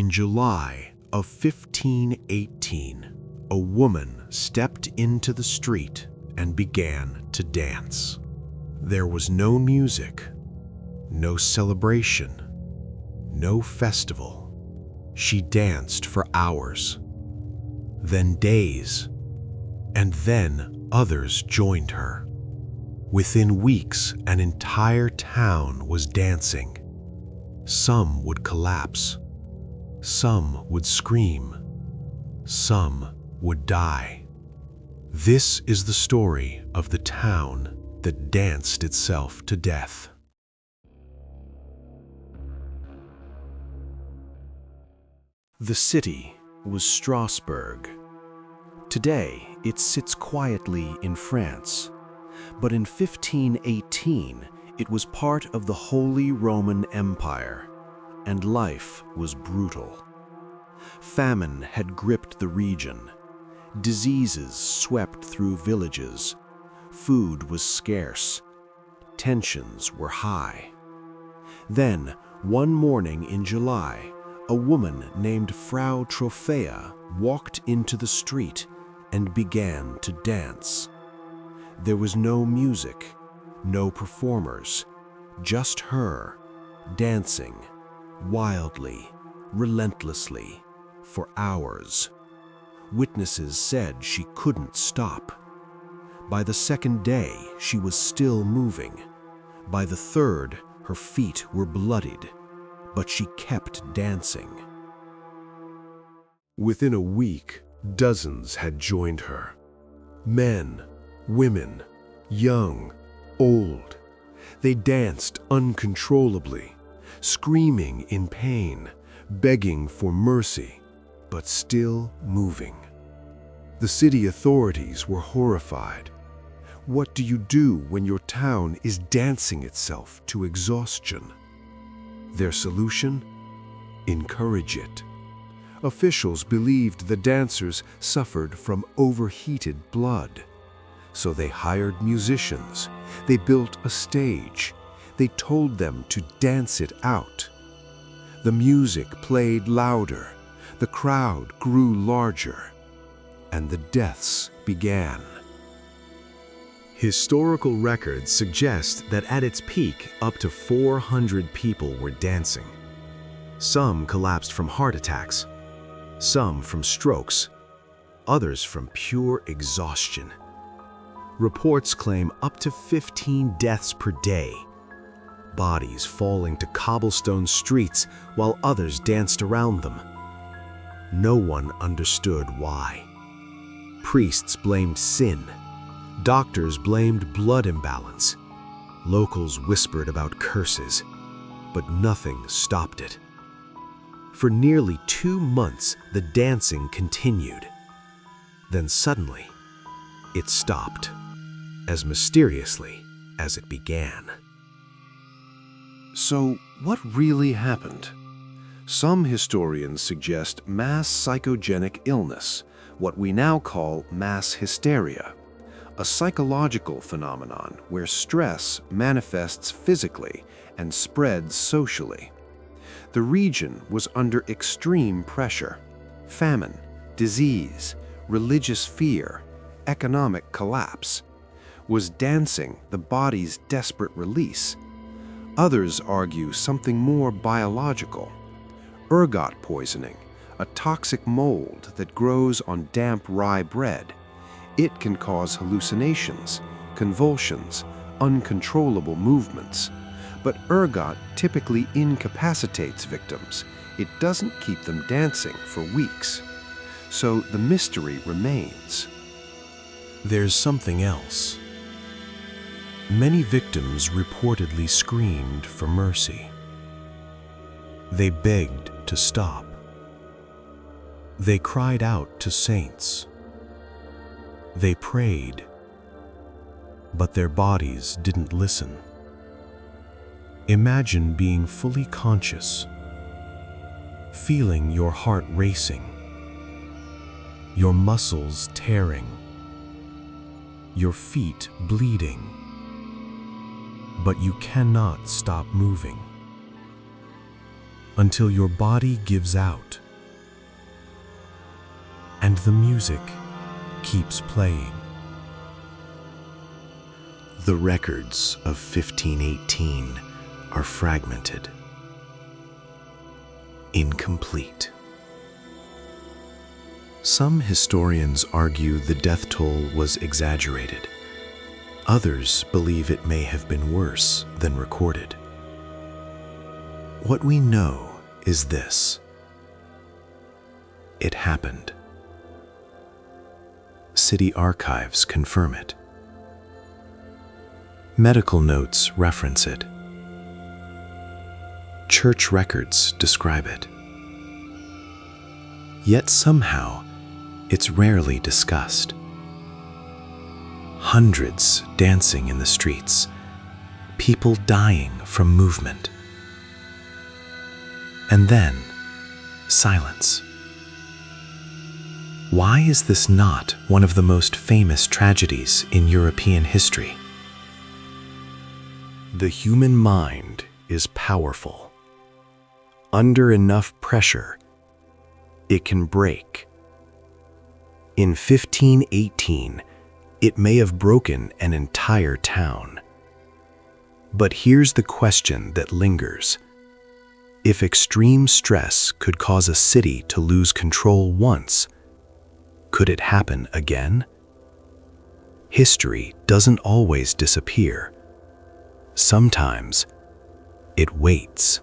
In July of 1518, a woman stepped into the street and began to dance. There was no music, no celebration, no festival. She danced for hours, then days, and then others joined her. Within weeks, an entire town was dancing. Some would collapse, some would scream, some would die. This is the story of the town that danced itself to death. The city was Strasbourg. Today, it sits quietly in France, but in 1518, it was part of the Holy Roman Empire, and life was brutal. Famine had gripped the region. Diseases swept through villages. Food was scarce. Tensions were high. Then, one morning in July, a woman named Frau Trophea walked into the street and began to dance. There was no music, no performers, just her, dancing, wildly, relentlessly, for hours. Witnesses said she couldn't stop. By the second day, she was still moving. By the third, her feet were bloodied, but she kept dancing. Within a week, dozens had joined her. Men, women, young, old. They danced uncontrollably, screaming in pain, begging for mercy, but still moving. The city authorities were horrified. What do you do when your town is dancing itself to exhaustion? Their solution? Encourage it. Officials believed the dancers suffered from overheated blood. So they hired musicians. They built a stage. They told them to dance it out. The music played louder. The crowd grew larger. And the deaths began. Historical records suggest that at its peak, up to 400 people were dancing. Some collapsed from heart attacks, some from strokes, others from pure exhaustion. Reports claim up to 15 deaths per day, bodies falling to cobblestone streets while others danced around them. No one understood why. Priests blamed sin. Doctors blamed blood imbalance. Locals whispered about curses, but nothing stopped it. For nearly 2 months, the dancing continued. Then suddenly, it stopped, as mysteriously as it began. So, what really happened? Some historians suggest mass psychogenic illness, what we now call mass hysteria, a psychological phenomenon where stress manifests physically and spreads socially. The region was under extreme pressure: famine, disease, religious fear, economic collapse. Was dancing the body's desperate release? Others argue something more biological. Ergot poisoning, a toxic mold that grows on damp rye bread. It can cause hallucinations, convulsions, uncontrollable movements. But ergot typically incapacitates victims. It doesn't keep them dancing for weeks. So the mystery remains. There's something else. Many victims reportedly screamed for mercy. They begged to stop. They cried out to saints. They prayed, but their bodies didn't listen. Imagine being fully conscious, feeling your heart racing, your muscles tearing, your feet bleeding, but you cannot stop moving. until your body gives out. And the music keeps playing. The records of 1518 are fragmented, incomplete. Some historians argue the death toll was exaggerated. Others believe it may have been worse than recorded. What we know is this: it happened. City archives confirm it. Medical notes reference it. Church records describe it. Yet somehow, it's rarely discussed. Hundreds dancing in the streets, people dying from movement. And then, silence. Why is this not one of the most famous tragedies in European history? The human mind is powerful. Under enough pressure, it can break. In 1518, it may have broken an entire town. But here's the question that lingers. If extreme stress could cause a city to lose control once, could it happen again? History doesn't always disappear. Sometimes it waits.